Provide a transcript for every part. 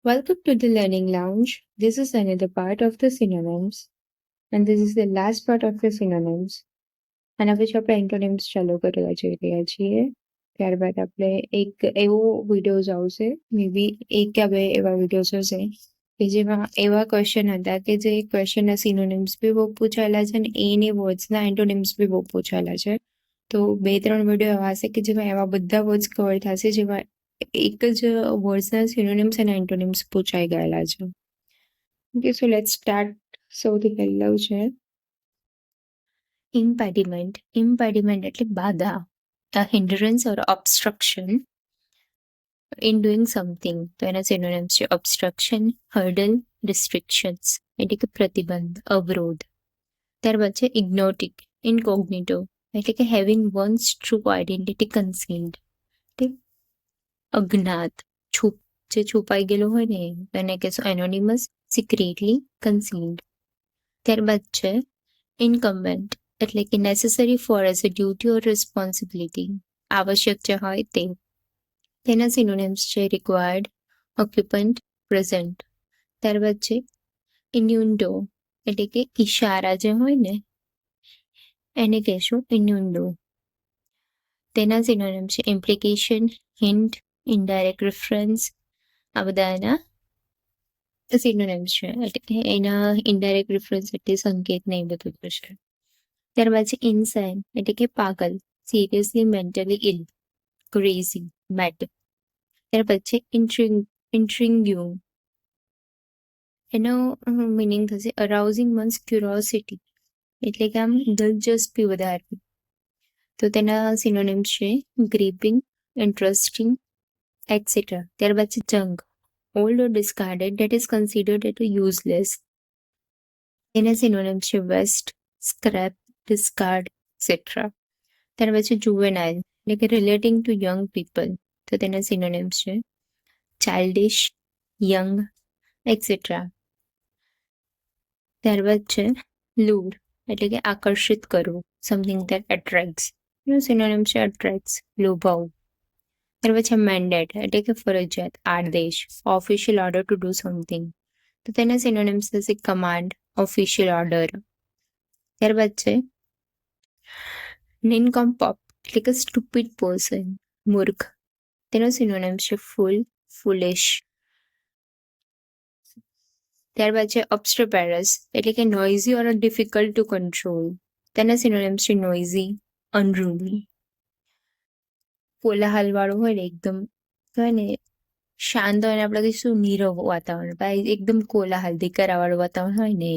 Welcome to the Learning Lounge. This is another part of the synonyms, and this is the last part of the synonyms. આના પછી આપણે antonyms ચાલુ કરવા જઈ રહ્યા છીએ. ત્યારબાદ આપણે એક એવો વિડીયોઝ આવશે, મે બી એક કે બે એવા વિડીયોઝ હશે કે જેમાં એવા ક્વેશ્ચન હતા કે જે ક્વેશ્ચનના સિનોનિમ્સ બી બહુ પૂછાયેલા છે અને એની વર્ડ્સના એન્ટોનિમ્સ બી બહુ પૂછાયેલા છે. તો 2-3 વિડીયો એવા હશે કે જેમાં એવા બધા વર્ડ્સ કવર થશે જેમાં એક જ વર્ડ્સના સિનોનિમ્સ અને એન્ટોનિમ્સ પૂછાઈ ગયેલા છે. Okay, so let's start. સૌથી પહેલું છે ઇમ્પેડિમેન્ટ. ઇમ્પેડિમેન્ટ એટલે બાધા, a hindrance or obstruction in doing something. તો એના સિનોનિમ્સ છે obstruction, hurdle, restrictions એટલે કે પ્રતિબંધ, અવરોધ. ત્યારબાદ છે ignotic, incognito એટલે કે having one's true identity concealed, અજ્ઞાત, જે છુપાઈ ગયેલું હોય ને એને કહેશું એનોનિમસ, સિક્રેટલી, કન્સીલ્ડ. ત્યારબાદ છે ઇન્કમ્બન્ટ એટલે કે necessary four as a duty or responsibility, આવશ્યક જે હોય તે. તેના સિનોનિમ્સ છે રિક્વાયર્ડ, ઓક્યુપન્ટ, પ્રેઝન્ટ. ત્યારબાદ છે ઇન્યુન્ડો એટલે કે ઈશારા જે હોય ને એને કહેશું ઇન્યુન્ડો. તેના સિનોનિમ્સ છે ઇમ્પ્લિકેશન, હિન્ટ, ઇનડાયરેક્ટ રેફરન્સ. આ બધા એના સિનોનિમ્સ છે એટલે એના ઇનડાયરેક્ટ રેફરન્સ એટલે સંકેત ને એ બધું થશે. ત્યારબાદ છે ઇન્સાન એટલે કે પાગલ, સિરિયસલી મેન્ટલી ઇલ, ક્રેઝી, મેડ. ત્યાર પછી ઇન્ટ્રિગ્યુ, એનો મિનિંગ થશે અરાઉઝિંગ વન્સ ક્યુરોસિટી એટલે કે આમ દિલચસ્પી વધારવી. તો તેના સિનોનિમ્સ છે ગ્રીપિંગ, ઇન્ટરેસ્ટિંગ, એટસેટ્રા. ત્યારબાદ છે junk, old or discarded that is considered as useless. એના સિનોનિમ્સ છે વેસ્ટ, સ્ક્રેપ, ડિસ્કાર્ડ, એટસેટ્રા. ત્યાર પછી જુવેનાઇલ એટલે કે રિલેટિંગ ટુ યંગ પીપલ. તો તેના સિનોનિમ્સ છે ચાઇલ્ડિશ, યંગ, એટસેટ્રા. ત્યારબાદ છે લૂર એટલે કે આકર્ષિત કરવું, સમથિંગ ધેટ એટ્રેક્ટ્સ. એનું સિનોનિમ છે એટ્રેક્ટ્સ, લોભાવું. ત્યાર પછી મેન્ડેટ એટલે કે ફરજિયાત, આદેશ, official order to do something. તો તેના સિનોનિમ્સ થશે કમાન્ડ, ઓફિશિયલ ઓર્ડર. ત્યારબાદ છે નિનકોમ્પોપ એટલે કે સ્ટુપિડ પર્સન, મૂર્ખ. તેનો સિનોનિમ્સ છે ફૂલ, ફૂલિશ. ત્યારબાદ છે ઓબ્સ્ટ્રોપેરસ એટલે કે noisy or difficult to control. તેના સિનોનિમ્સ છે નોઇઝી, અનરૂલી. કોલાહલ વાળું હોય ને એકદમ કહેવાય ને શાંત હોય ને આપણે કહીશું નીરવ વાતાવરણ, ભાઈ એકદમ કોલાહલ ધીકારા વાળું વાતાવરણ હોય ને.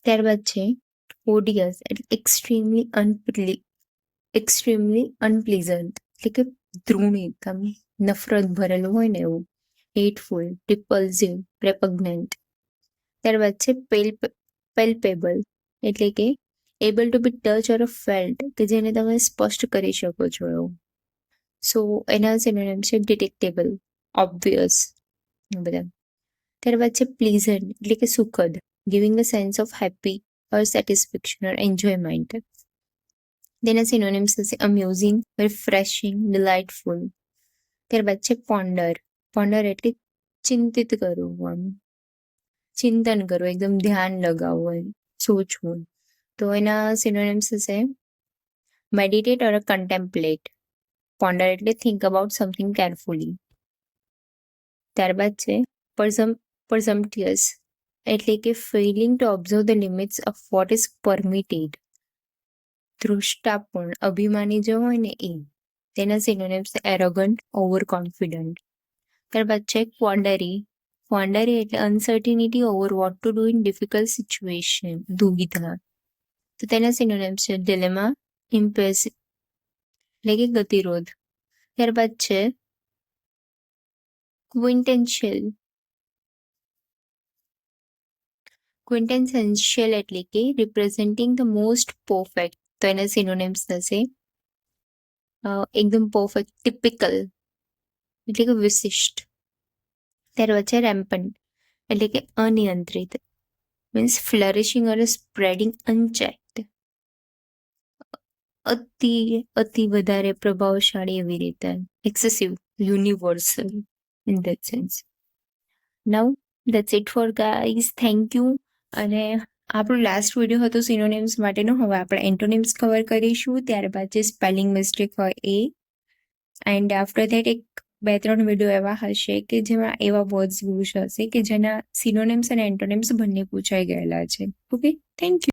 ત્યારબાદ છે ઓડિયસ એટલે એક્સ્ટ્રીમલી અનપ્લીઝન્ટ એટલે કે દ્રુણિત, નફરત ભરેલું હોય ને એવું. હેટફુલ, રિપલ્સિવ, રેપગ્નન્ટ. ત્યારબાદ છે પેલ્પેબલ એટલે કે able to be touch or felt કે જેને તમે સ્પષ્ટ કરી શકો છો એવું. સો એના સિનોનિમ છે ડિટેક્ટેબલ, ઓબ્વિયસ બધા. ત્યારબાદ છે પ્લીઝન્ટ એટલે કે સુખદ, giving a sense of happy or satisfaction or enjoyment. તેના સિનોનિમ્સ થશે અમ્યુઝિંગ, રિફ્રેશિંગ, ડિલાઇટફુલ. ત્યારબાદ છે પોન્ડર. પોન્ડર એટલે ચિંતિત કરવું, આમ ચિંતન કરવું, એકદમ ધ્યાન લગાવવું, સોચવું. તો એના સિનોનિમ્સ થશે મેડિટેટ ઓર કન્ટેમ્પલેટ. પોન્ડર એટલે થિંક અબાઉટ સમથિંગ કેરફુલી. ત્યારબાદ છે presumptuous એટલે કે failing to observe the limits of what is permitted. ધૃષ્ટાપૂર્ણ, અભિમાની જે હોય ને એ. તેના સિનોનિમ્સ એરોગન્ટ, ઓવર કોન્ફિડન્ટ. ત્યારબાદ છે ક્વોન્ડરી. ક્વોન્ડરી એટલે uncertainty over what to do in difficult situation, દુવિધા. તો તેના સિનોનિમ્સ છે ડિલેમા, ઇમ્પેસિવ એટલે કે ગતિરોધ. ત્યારબાદ છે ક્વિન્ટેન્શિયલ એટલે કે રિપ્રેઝેન્ટિંગ ધ મોસ્ટ પરફેક્ટ. તો એના સિનોનિમ્સ થશે એકદમ પરફેક્ટ, ટિપિકલ એટલે કે વિશિષ્ટ. ત્યારબાદ છે રેમ્પન્ટ એટલે કે અનિયંત્રિત, મીન્સ ફ્લરિશિંગ ઓર સ્પ્રેડિંગ અનચેક્ડ. અતિ વધારે પ્રભાવશાળી એવી રીતે, excessive, universal. in that sense. Now that's it for guys. Thank you. અને આપણો લાસ્ટ વિડીયો હતો સિનોનિમ્સ માટેનો. હવે આપણે એન્ટોનિમ્સ કવર કરીશું, ત્યારબાદ જે સ્પેલિંગ મિસ્ટેક હોય એ, એન્ડ આફ્ટર ધેટ એક 2-3 વિડીયો એવા હશે કે જેમાં એવા વર્ડ્સ યુઝ હશે કે જેના સિનોનિમ્સ અને એન્ટોનિમ્સ બંને પૂછાઈ ગયેલા છે. Okay, thank you.